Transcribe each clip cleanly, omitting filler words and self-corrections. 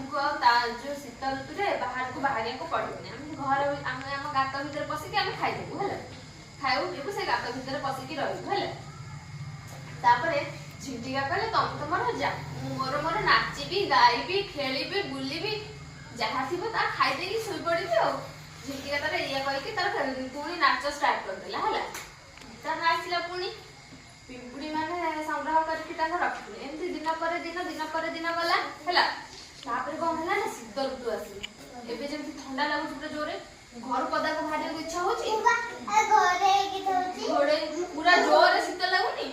आमको जो शीत ऋतु में बाहर को बाहर को पड़ोनी घर आम गात भर पशिक आम खाईदेबू है खाऊ पीबू से गात भर पशिक रही झिंटिका कहले तुम तुम जा मोर मोर नाचिबी गाइबी खेलिबी बुलिबी जहाँ थी खाईदे शुई पड़ी झिंटिका तार ये कहीकि तार पुणी नाच स्टार्ट करदेला है तार नाचला पुणी पिंपुड़ी माने संग्रह करके रखिले एमती दिन पर दिन दिन पर दिन गला है तापर कौन है ना शीत ऋतु आसी एबे जब ठंडा लागु पूरा जोरे घर पदा को भारी इच्छा होची घरे पूरा जोर शीत लागुनी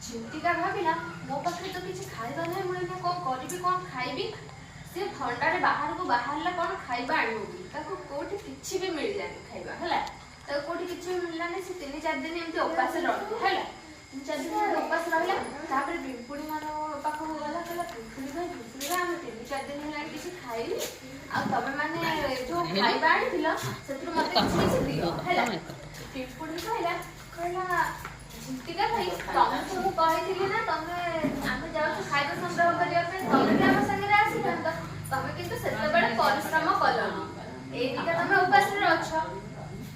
झिंटिका भाविला मो पाखे तो किसी खाइबा नहीं मुझे कौन करी कौन खाइबी से ठंडा रे बाहर को बाहर कौन खाइबा आनिबी ताको कोठी किछि भी मिल जानी खाइबा हला ताको कोठी किछि भी मिलला नहीं से 3-4 दिन एमती उपास रहले हला 3-4 दिन उपास रहला तापर पिंपुड़ी मानो पाखो गला कहला पिंपुड़ी भाई हम 3-4 दिन हला किछि खाइली आ तबे माने जो खाइबा आनिथिलो सेतु मते किछि दियो हला पिंपुड़ी कहला झिंटिका भाई तुम सब कही ना तुम आम जाऊ खाଇବା संग्रह करने तुम भी आम संगे आसता तुम कितु से परिश्रम कल एदिका तुम उपास अच्छ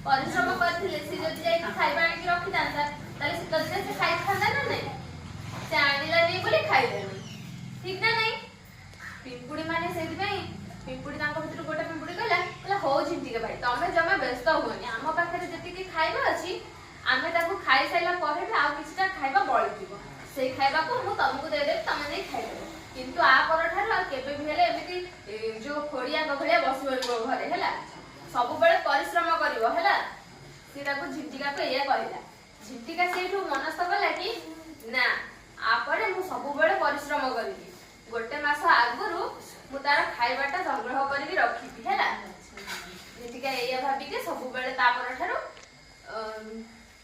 परिश्रम करथिले से जदि जाई खाଇବା आनी रखि दांता ताले शीत दिन से खाई खांदा ना नहीं से आनिला नहीं बोले खाई देनी ठीक ना नहीं पिंपुड़ी माने सेति भाई पिंपुड़ी तांको भितर गोटे पिंपुड़ी कहला हो झिंटिका भाई तुम जमा व्यस्त होनी आम पाखे जति की खाଇବା अछि आमे ताको खाई साइला परे भी आ किछटा खाइबा बळि दिबो से खाइबा को मु तुमको दे दे तमे नै खाइबो किंतु आ पर ठार केबे भी हेले एमिति जो खोड़िया गभलिया बसि बरबो घरे हैला सब बेले परिश्रम करिवो हैला से ताको झिंटिका को एया कहला झिंटिका सेठू मनस्थ कला कि ना आ परे मु सब बेले परिश्रम करिबी गोटे मास आगुरु मु तार खाइबाटा संग्रह करिवि रखिबि हैला झिंटिका एया भाबी के सब बेले ता पर ठार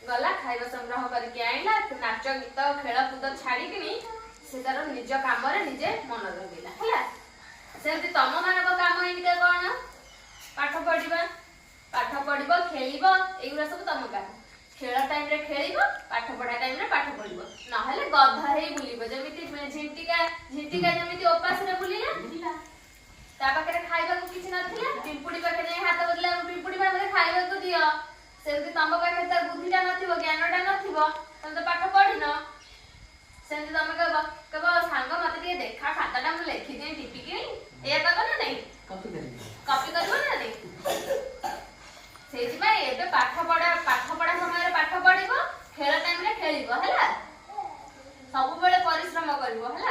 गला खाଇବା संग्रह करके आइला नाच गीत खेल कूद छाड़ी से तार निज काम निजे मन लगेला है सेमती तुम मान काम इनका कौन पाठ पढ़ा खेल एगुरा सब तुम काम खेल टाइम रे खेल पाठ पढ़ा टाइम रे पाठ पढ़ ना गधा ही बुल जमी झिंटिका जमी उपास बुलिला ता पाखे खाइबा किसी नथिला पिंपुड़ी पाखे हाथ बदला पिंपुड़ी पाखे खाइबा दियो सेमती तुम पाखे तार बुद्धिटा नथिबो ज्ञानटा नथिबो तुम तो पाठ पढ़िन सेमती तुम कब सांग मते टिके देखा खाताटा मु लिखि दे टिपिकी एया कब ना नहीं कॉपी करबो ना नहीं सेति भाई एबे पाठ पढ़ा समय रे पाठ पढ़िबो खेल टाइम रे खेलिबो हैला सब बेले परिश्रम करबो हैला